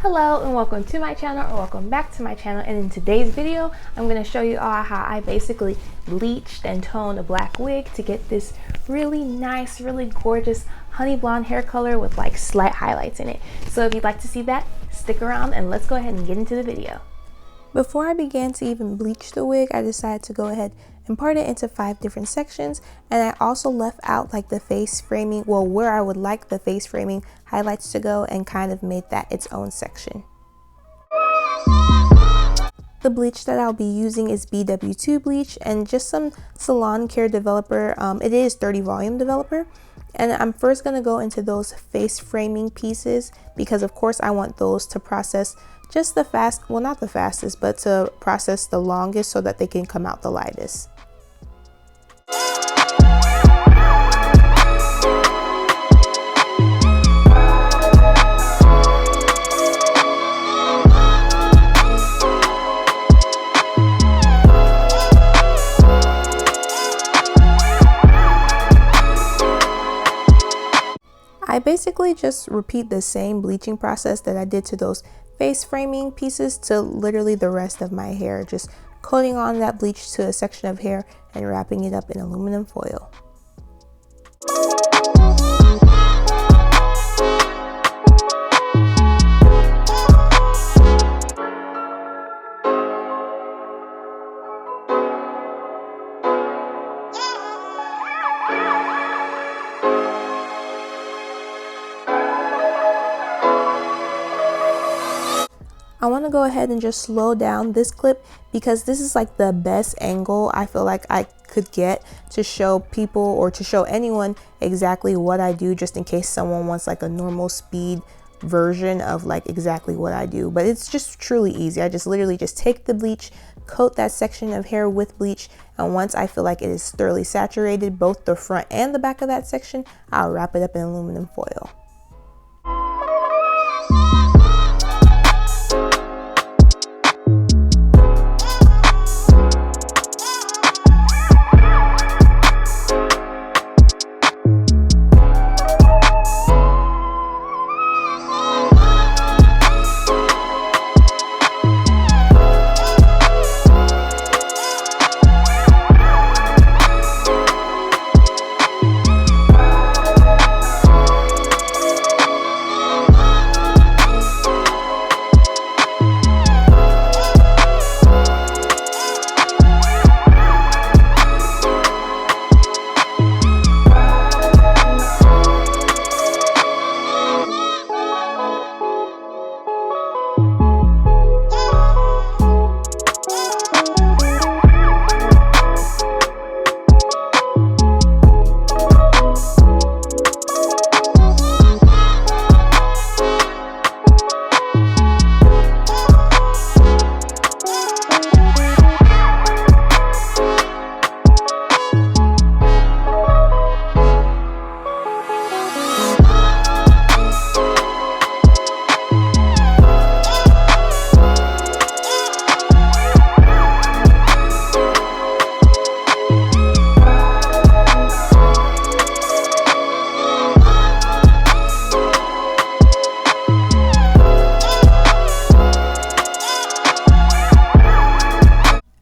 Hello and welcome to my channel, or welcome back to my channel. And in today's video I'm going to show you all how I basically bleached and toned a black wig to get this really nice, really gorgeous honey blonde hair color with like slight highlights in it. So if you'd like to see that, stick around and let's go ahead and get into the video. Before I began to even bleach the wig, I decided to go ahead and part it into 5 different sections, and I also left out like the face framing, well, where I would like the face framing highlights to go, and kind of made that its own section. The bleach that I'll be using is BW2 bleach and just some Salon Care developer. It is 30 volume developer, and I'm first going to go into those face framing pieces because of course I want those to process just the not the fastest, but to process the longest so that they can come out the lightest. I basically just repeat the same bleaching process that I did to those face framing pieces to literally the rest of my hair, just coating on that bleach to a section of hair and wrapping it up in aluminum foil. I want to go ahead and just slow down this clip because this is like the best angle I feel like I could get to show people or to show anyone exactly what I do, just in case someone wants like a normal speed version of like exactly what I do. But it's just truly easy. I just literally just take the bleach, coat that section of hair with bleach, and once I feel like it is thoroughly saturated, both the front and the back of that section, I'll wrap it up in aluminum foil.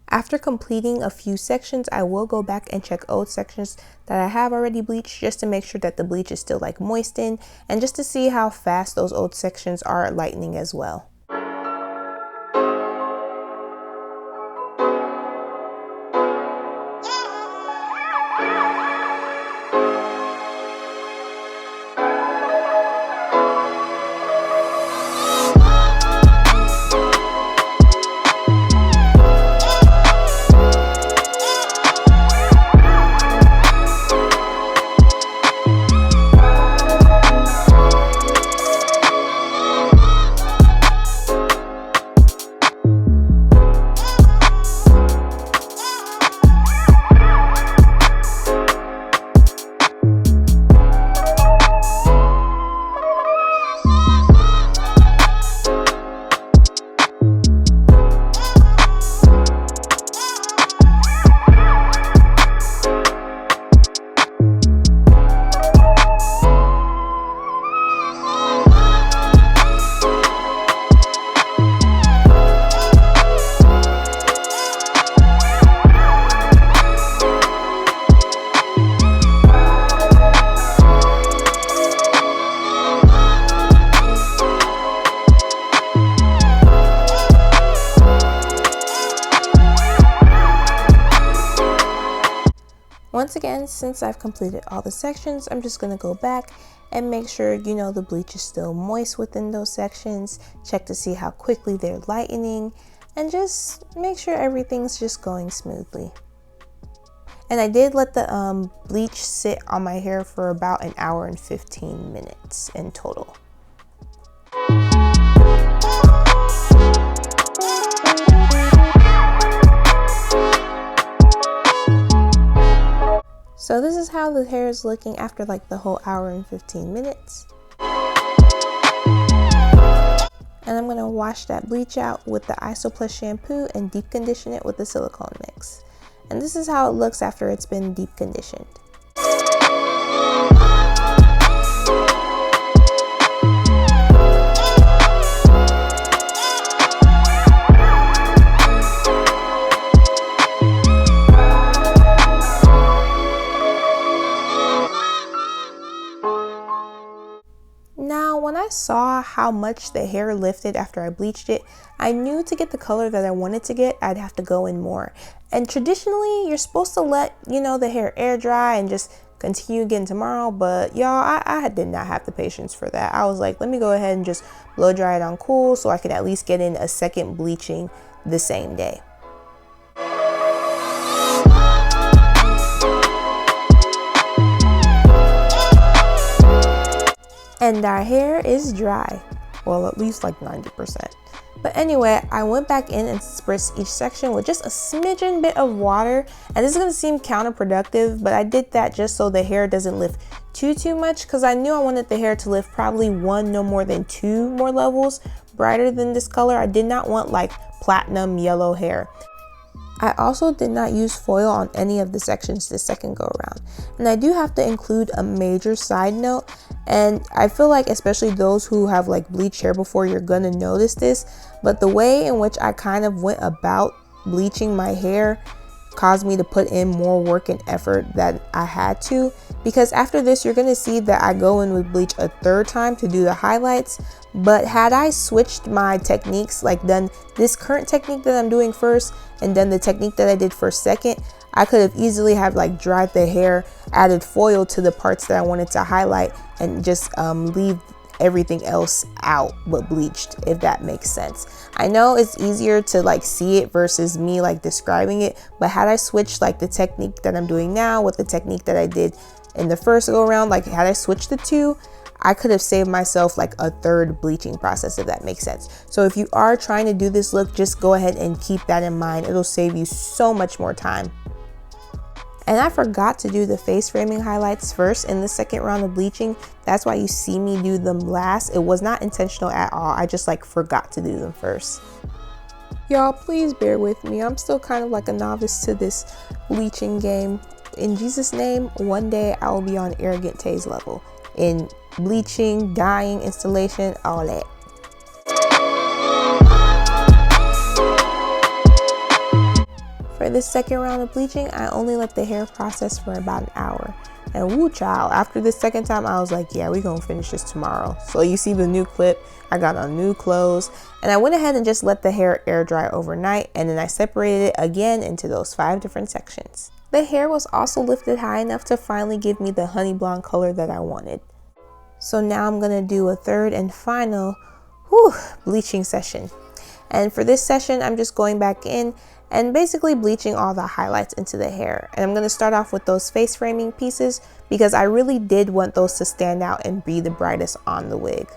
After completing a few sections, I will go back and check old sections that I have already bleached just to make sure that the bleach is still like moistened and just to see how fast those old sections are lightening as well. once again, since I've completed all the sections, I'm just going to go back and make sure, you know, the bleach is still moist within those sections. Check to see how quickly they're lightening and just make sure everything's just going smoothly. And I did let the bleach sit on my hair for about an hour and 15 minutes in total. So this is how the hair is looking after like the whole hour and 15 minutes. And I'm going to wash that bleach out with the Isoplus shampoo and deep condition it with the silicone mix. And this is how it looks after it's been deep conditioned. Now, when I saw how much the hair lifted after I bleached it, I knew to get the color that I wanted to get, I'd have to go in more. And traditionally, you're supposed to let, you know, the hair air dry and just continue again tomorrow. But y'all, I did not have the patience for that. I was like, let me go ahead and just blow dry it on cool so I could at least get in a second bleaching the same day. And our hair is dry. Well, at least like 90%. But anyway, I went back in and spritzed each section with just a smidgen bit of water. And this is gonna seem counterproductive, but I did that just so the hair doesn't lift too much, because I knew I wanted the hair to lift probably one, no more than two more levels brighter than this color. I did not want like platinum yellow hair. I also did not use foil on any of the sections this second go around. And I do have to include a major side note, and I feel like especially those who have like bleached hair before, you're gonna notice this, but the way in which I kind of went about bleaching my hair caused me to put in more work and effort than I had to, because after this you're gonna see that I go in with bleach a third time to do the highlights. But had I switched my techniques, like done this current technique that I'm doing first and then the technique that I did for second, I could have easily have like dried the hair, added foil to the parts that I wanted to highlight, and just leave everything else out but bleached, if that makes sense. I know it's easier to like see it versus me like describing it, but had I switched like the technique that I'm doing now with the technique that I did in the first go around, like had I switched the two, I could have saved myself like a third bleaching process, if that makes sense. So if you are trying to do this look, just go ahead and keep that in mind. It'll save you so much more time. And I forgot to do the face framing highlights first in the second round of bleaching. That's why you see me do them last. It was not intentional at all. I just like forgot to do them first. Y'all, please bear with me. I'm still kind of like a novice to this bleaching game. In Jesus' name, one day I will be on Arrogant Tay's level in bleaching, dyeing, installation, all that. For this second round of bleaching, I only let the hair process for about an hour. And woo child, after the second time, I was like, yeah, we're gonna finish this tomorrow. So you see the new clip, I got on new clothes, and I went ahead and just let the hair air dry overnight, and then I separated it again into those 5 different sections. The hair was also lifted high enough to finally give me the honey blonde color that I wanted. So now I'm gonna do a third and final bleaching session. And for this session, I'm just going back in and basically bleaching all the highlights into the hair. And I'm gonna start off with those face framing pieces because I really did want those to stand out and be the brightest on the wig.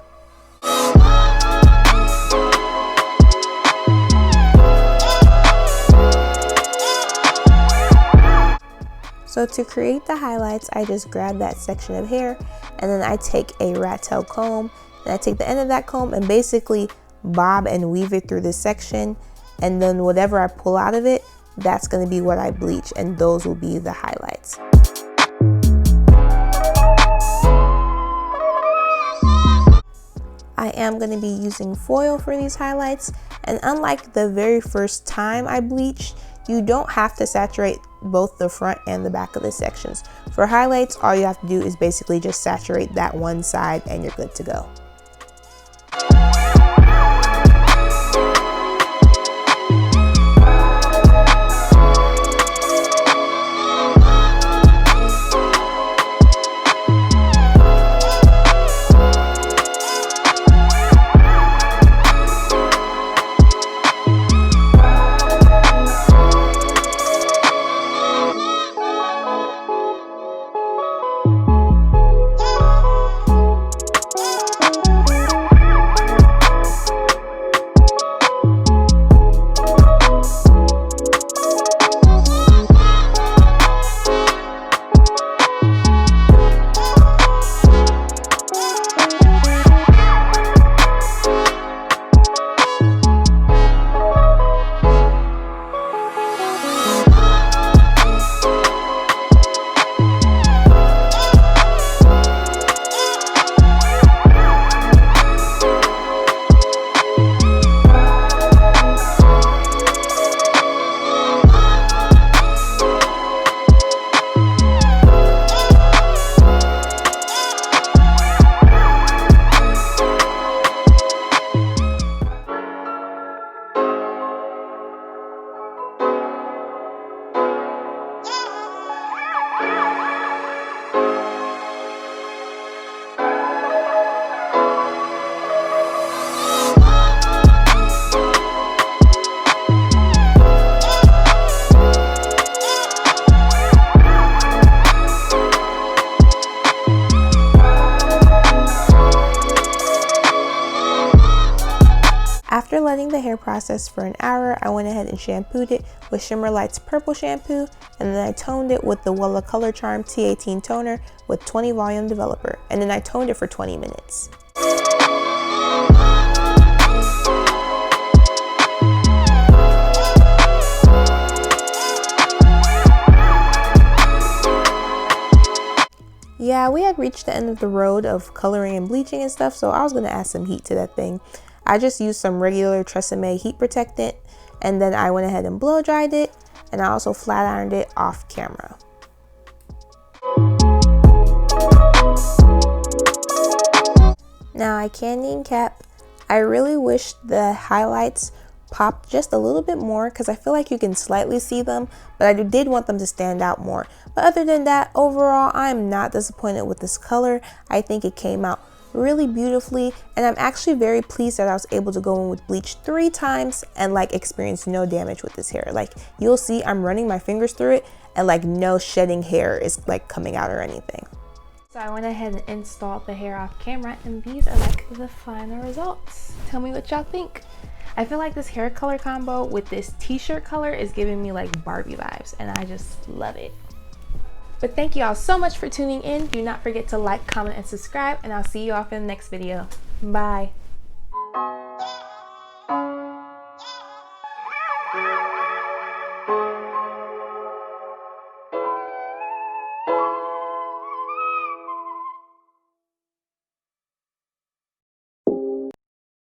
So to create the highlights, I just grab that section of hair and then I take a rat tail comb and I take the end of that comb and basically bob and weave it through this section, and then whatever I pull out of it, that's going to be what I bleach, and those will be the highlights. I am going to be using foil for these highlights, and unlike the very first time I bleached, you don't have to saturate both the front and the back of the sections. For highlights, all you have to do is basically just saturate that one side and you're good to go. After letting the hair process for an hour, I went ahead and shampooed it with Shimmer Light's purple shampoo, and then I toned it with the Wella ColorCharm T18 toner with 20 volume developer, and then I toned it for 20 minutes. Yeah, we had reached the end of the road of coloring and bleaching and stuff, so I was gonna add some heat to that thing. I just used some regular Tresemme heat protectant, and then I went ahead and blow dried it, and I also flat ironed it off camera. Now I candy and cap. I really wish the highlights popped just a little bit more because I feel like you can slightly see them, but I did want them to stand out more. But other than that, overall, I'm not disappointed with this color. I think it came out really beautifully, and I'm actually very pleased that I was able to go in with bleach 3 times and like experience no damage with this hair. Like you'll see I'm running my fingers through it and like no shedding hair is like coming out or anything. So I went ahead and installed the hair off camera, and these are like the final results. Tell me what y'all think. I feel like this hair color combo with this t-shirt color is giving me like Barbie vibes, and I just love it. But thank you all so much for tuning in. Do not forget to like, comment, and subscribe, and I'll see you off in the next video. Bye.